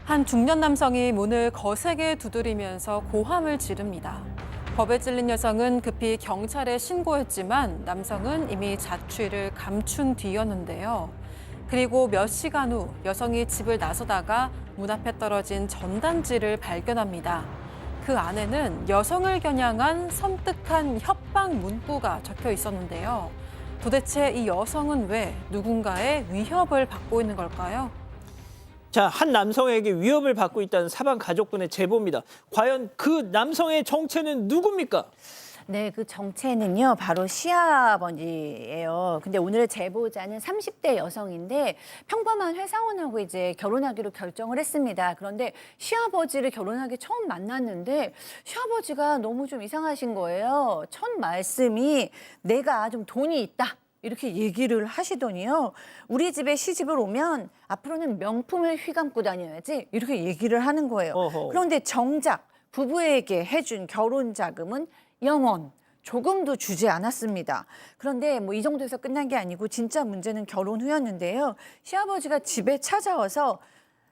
한 중년 남성이 문을 거세게 두드리면서 고함을 지릅니다. 겁에 찔린 여성은 급히 경찰에 신고했지만 남성은 이미 자취를 감춘 뒤였는데요. 그리고 몇 시간 후 여성이 집을 나서다가 문 앞에 떨어진 전단지를 발견합니다. 그 안에는 여성을 겨냥한 섬뜩한 협박 문구가 적혀 있었는데요. 도대체 이 여성은 왜 누군가의 위협을 받고 있는 걸까요? 자, 한 남성에게 위협을 받고 있다는 사방 가족분의 제보입니다. 과연 그 남성의 정체는 누굽니까? 네, 그 정체는요, 바로 시아버지예요. 근데 오늘의 제보자는 30대 여성인데 평범한 회사원하고 이제 결혼하기로 결정을 했습니다. 그런데 시아버지를 결혼하기 처음 만났는데 시아버지가 너무 좀 이상하신 거예요. 첫 말씀이 내가 좀 돈이 있다. 이렇게 얘기를 하시더니요. 우리 집에 시집을 오면 앞으로는 명품을 휘감고 다녀야지 이렇게 얘기를 하는 거예요. 어허. 그런데 정작 부부에게 해준 결혼 자금은 0원. 조금도 주지 않았습니다. 그런데 뭐 이 정도에서 끝난 게 아니고 진짜 문제는 결혼 후였는데요. 시아버지가 집에 찾아와서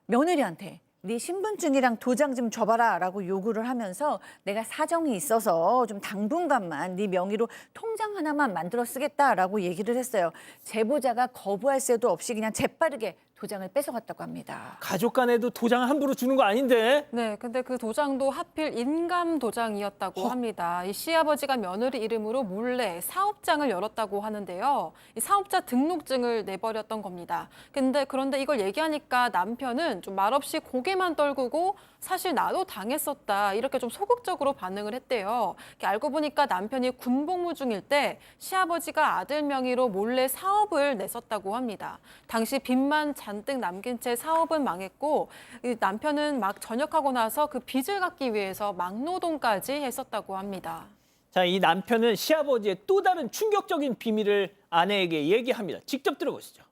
며느리한테 네 신분증이랑 도장 좀 줘봐라 라고 요구를 하면서 내가 사정이 있어서 좀 당분간만 네 명의로 통장 하나만 만들어 쓰겠다라고 얘기를 했어요. 제보자가 거부할 새도 없이 그냥 재빠르게 도장을 뺏어갔다고 합니다. 가족 간에도 도장 함부로 주는 거 아닌데? 네, 근데 그 도장도 하필 인감 도장이었다고 합니다. 이 시아버지가 며느리 이름으로 몰래 사업장을 열었다고 하는데요. 이 사업자 등록증을 내버렸던 겁니다. 그런데 이걸 얘기하니까 남편은 좀 말없이 고개만 떨구고 사실 나도 당했었다 이렇게 좀 소극적으로 반응을 했대요. 알고 보니까 남편이 군복무 중일 때 시아버지가 아들 명의로 몰래 사업을 냈었다고 합니다. 당시 빚만 잔뜩 남긴 채 사업은 망했고 이 남편은 막 전역하고 나서 그 빚을 갚기 위해서 막노동까지 했었다고 합니다. 자, 이 남편은 시아버지의 또 다른 충격적인 비밀을 아내에게 얘기합니다. 직접 들어보시죠.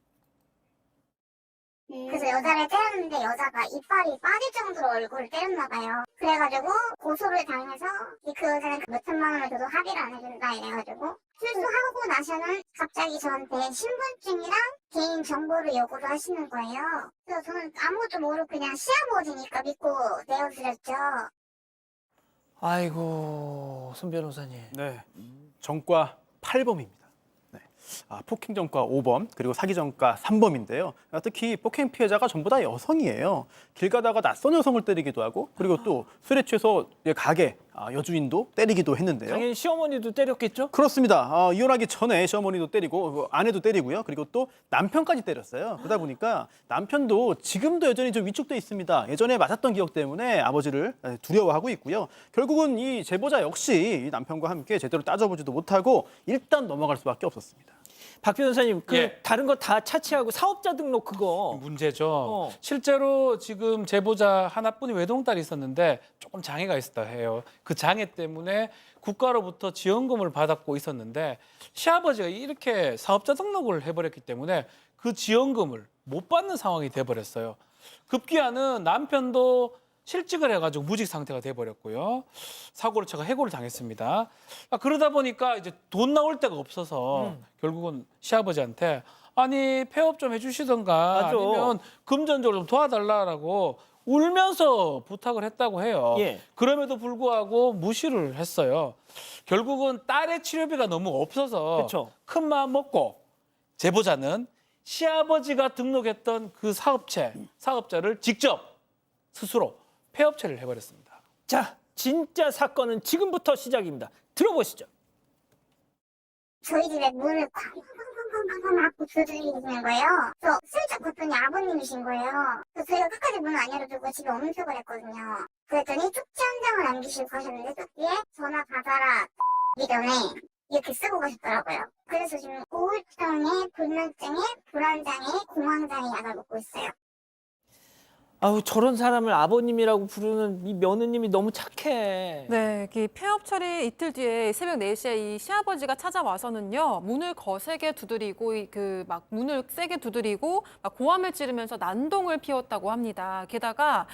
그래서 여자를 때렸는데 여자가 이빨이 빠질 정도로 얼굴을 때렸나 봐요. 그래가지고 고소를 당해서 그 여자는 몇 천만 원을 줘도 합의를 안 해준다 이래가지고 출소하고 나서는 갑자기 저한테 신분증이랑 개인 정보를 요구를 하시는 거예요. 그래서 저는 아무것도 모르고 그냥 시아버지니까 믿고 내어드렸죠. 아이고, 손 변호사님. 네, 전과 8범입니다. 네. 폭행 전과 5범, 그리고 사기 전과 3범인데요. 특히 폭행 피해자가 전부 다 여성이에요. 길 가다가 낯선 여성을 때리기도 하고, 그리고 또 술에 취해서 가게 여주인도 때리기도 했는데요. 당연히 시어머니도 때렸겠죠? 그렇습니다. 이혼하기 전에 시어머니도 때리고 아내도 때리고요. 그리고 또 남편까지 때렸어요. 그러다 보니까 남편도 지금도 여전히 좀 위축돼 있습니다. 예전에 맞았던 기억 때문에 아버지를 두려워하고 있고요. 결국은 이 제보자 역시 이 남편과 함께 제대로 따져보지도 못하고 일단 넘어갈 수밖에 없었습니다. 박 변호사님, 예. 다른 거 다 차치하고 사업자 등록 그거. 문제죠. 실제로 지금 제보자 하나뿐이 외동딸이 있었는데 조금 장애가 있었다 해요. 그 장애 때문에 국가로부터 지원금을 받았고 있었는데 시아버지가 이렇게 사업자 등록을 해버렸기 때문에 그 지원금을 못 받는 상황이 돼버렸어요. 급기야는 남편도 실직을 해가지고 무직 상태가 돼버렸고요. 사고를 쳐가 해고를 당했습니다. 그러다 보니까 이제 돈 나올 데가 없어서 결국은 시아버지한테 아니 폐업 좀 해주시던가 맞아. 아니면 금전적으로 좀 도와달라라고 울면서 부탁을 했다고 해요. 예. 그럼에도 불구하고 무시를 했어요. 결국은 딸의 치료비가 너무 없어서 그쵸. 큰 마음 먹고 제보자는 시아버지가 등록했던 그 사업자를 직접 스스로 폐업체를 해버렸습니다. 자, 진짜 사건은 지금부터 시작입니다. 들어보시죠. 저희 집에 문을 쾅쾅쾅쾅쾅 하고 두드리시는 거예요. 그래서 슬쩍 봤더니 아버님이신 거예요. 그래서 저희가 끝까지 문을 안 열어주고 집에 엄숙을 했거든요. 그랬더니 쪽지 한 장을 남기시고 가셨는데 쪽지에 전화 받아라 이전에 이렇게 쓰고 가셨더라고요. 그래서 지금 우울증에 불면증에 불안장애 공황장애 약을 먹고 있어요. 아우, 저런 사람을 아버님이라고 부르는 이 며느님이 너무 착해. 네, 이 폐업 처리 이틀 뒤에 새벽 4시에 이 시아버지가 찾아와서는요, 문을 거세게 두드리고, 막 문을 세게 두드리고, 막 고함을 지르면서 난동을 피웠다고 합니다. 게다가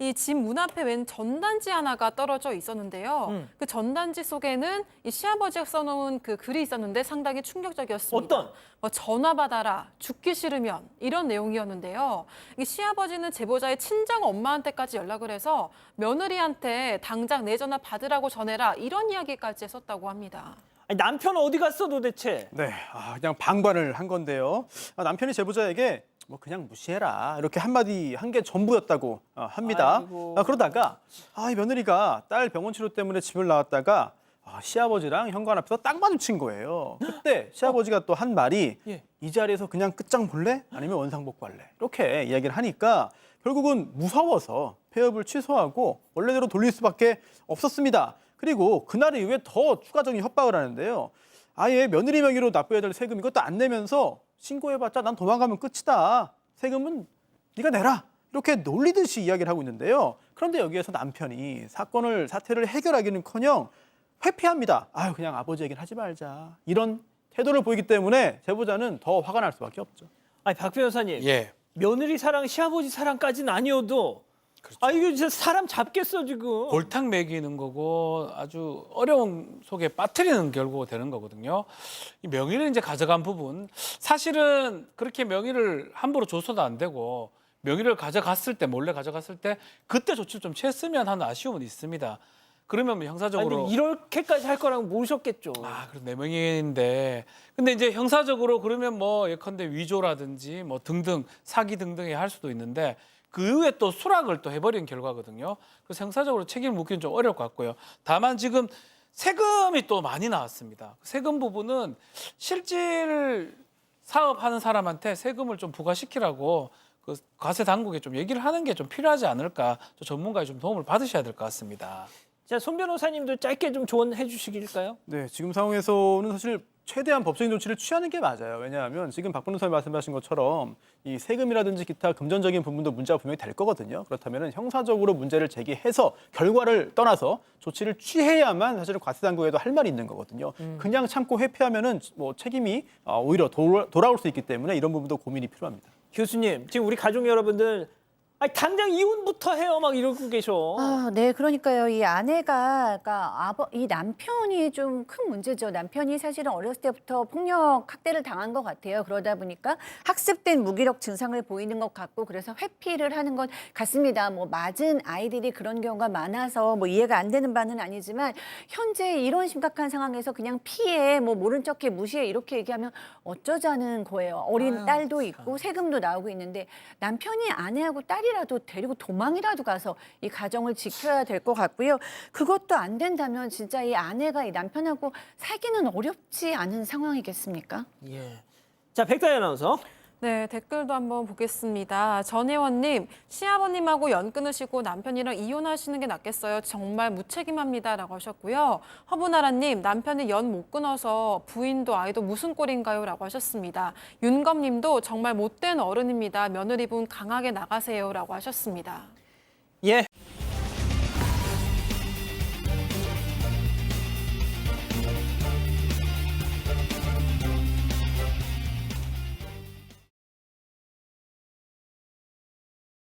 이 집 문 앞에 웬 전단지 하나가 떨어져 있었는데요. 그 전단지 속에는 이 시아버지가 써놓은 그 글이 있었는데 상당히 충격적이었습니다. 어떤? 뭐 전화 받아라, 죽기 싫으면 이런 내용이었는데요. 이 시아버지는 제보자의 친정 엄마한테까지 연락을 해서 며느리한테 당장 내 전화 받으라고 전해라 이런 이야기까지 했었다고 합니다. 아니, 남편 어디 갔어 도대체? 네, 그냥 방관을 한 건데요. 남편이 제보자에게 뭐 그냥 무시해라 이렇게 한마디 한 게 전부였다고 합니다. 아이고. 그러다가 이 며느리가 딸 병원 치료 때문에 집을 나왔다가 시아버지랑 현관 앞에서 딱 마주친 거예요. 그때 시아버지가 또 한 말이 예. 이 자리에서 그냥 끝장 볼래? 아니면 원상복구할래? 이렇게 이야기를 하니까 결국은 무서워서 폐업을 취소하고 원래대로 돌릴 수밖에 없었습니다. 그리고 그날 이후에 더 추가적인 협박을 하는데요. 아예 며느리 명의로 납부해야 될 세금 이것도 안 내면서 신고해봤자 난 도망가면 끝이다. 세금은 네가 내라. 이렇게 놀리듯이 이야기를 하고 있는데요. 그런데 여기에서 남편이 사태를 해결하기는커녕 회피합니다. 그냥 아버지 얘기는 하지 말자. 이런 태도를 보이기 때문에 제보자는 더 화가 날 수밖에 없죠. 아니 박 변호사님, 예. 며느리 사랑, 시아버지 사랑까지는 아니어도 이거 진짜 사람 잡겠어 지금. 골탕 먹이는 거고 아주 어려운 속에 빠뜨리는 결과가 되는 거거든요. 이 명의를 이제 가져간 부분 사실은 그렇게 명의를 함부로 줘서도 안 되고 명의를 가져갔을 때 몰래 가져갔을 때 그때 조치를 좀 취했으면 하는 아쉬움은 있습니다. 그러면 뭐 아니, 형사적으로 근데 이렇게까지 할 거라고 모르셨겠죠. 그럼 내 명의인데 근데 이제 형사적으로 그러면 뭐 예컨대 위조라든지 뭐 등등 사기 등등에 할 수도 있는데 그 이후에 또 수락을 또 해버린 결과거든요. 그래서 형사적으로 책임을 묻기는 좀 어려울 것 같고요. 다만 지금 세금이 또 많이 나왔습니다. 세금 부분은 실질 사업하는 사람한테 세금을 좀 부과시키라고 그 과세 당국에 좀 얘기를 하는 게 좀 필요하지 않을까. 또 전문가의 좀 도움을 받으셔야 될 것 같습니다. 자, 손 변호사님도 짧게 좀 조언해 주시길까요? 네, 지금 상황에서는 사실 최대한 법적인 조치를 취하는 게 맞아요. 왜냐하면 지금 박 변호사님 말씀하신 것처럼 이 세금이라든지 기타 금전적인 부분도 문제가 분명히 될 거거든요. 그렇다면 형사적으로 문제를 제기해서 결과를 떠나서 조치를 취해야만 사실은 과세 당국에도 할 말이 있는 거거든요. 그냥 참고 회피하면은 뭐 책임이 오히려 돌아올 수 있기 때문에 이런 부분도 고민이 필요합니다. 교수님, 지금 우리 가족 여러분들 당장 이혼부터 해요 막 이러고 계셔. 네, 그러니까요. 이 아내가, 그러니까 이 남편이 좀 큰 문제죠. 남편이 사실은 어렸을 때부터 폭력 학대를 당한 것 같아요. 그러다 보니까 학습된 무기력 증상을 보이는 것 같고 그래서 회피를 하는 것 같습니다. 뭐 맞은 아이들이 그런 경우가 많아서 뭐 이해가 안 되는 바는 아니지만 현재 이런 심각한 상황에서 그냥 피해, 뭐 모른 척해, 무시해 이렇게 얘기하면 어쩌자는 거예요. 어린 딸도 있고 세금도 나오고 있는데 남편이 아내하고 딸이라도 데리고 도망이라도 가서 이 가정을 지켜야 될 것 같고요. 그것도 안 된다면 진짜 이 아내가 이 남편하고 살기는 어렵지 않은 상황이겠습니까? 예. 자, 백다희 아나운서. 네, 댓글도 한번 보겠습니다. 전혜원님, 시아버님하고 연 끊으시고 남편이랑 이혼하시는 게 낫겠어요. 정말 무책임합니다라고 하셨고요. 허브나라님, 남편이 연 못 끊어서 부인도 아이도 무슨 꼴인가요?라고 하셨습니다. 윤검님도 정말 못된 어른입니다. 며느리분 강하게 나가세요라고 하셨습니다. 예.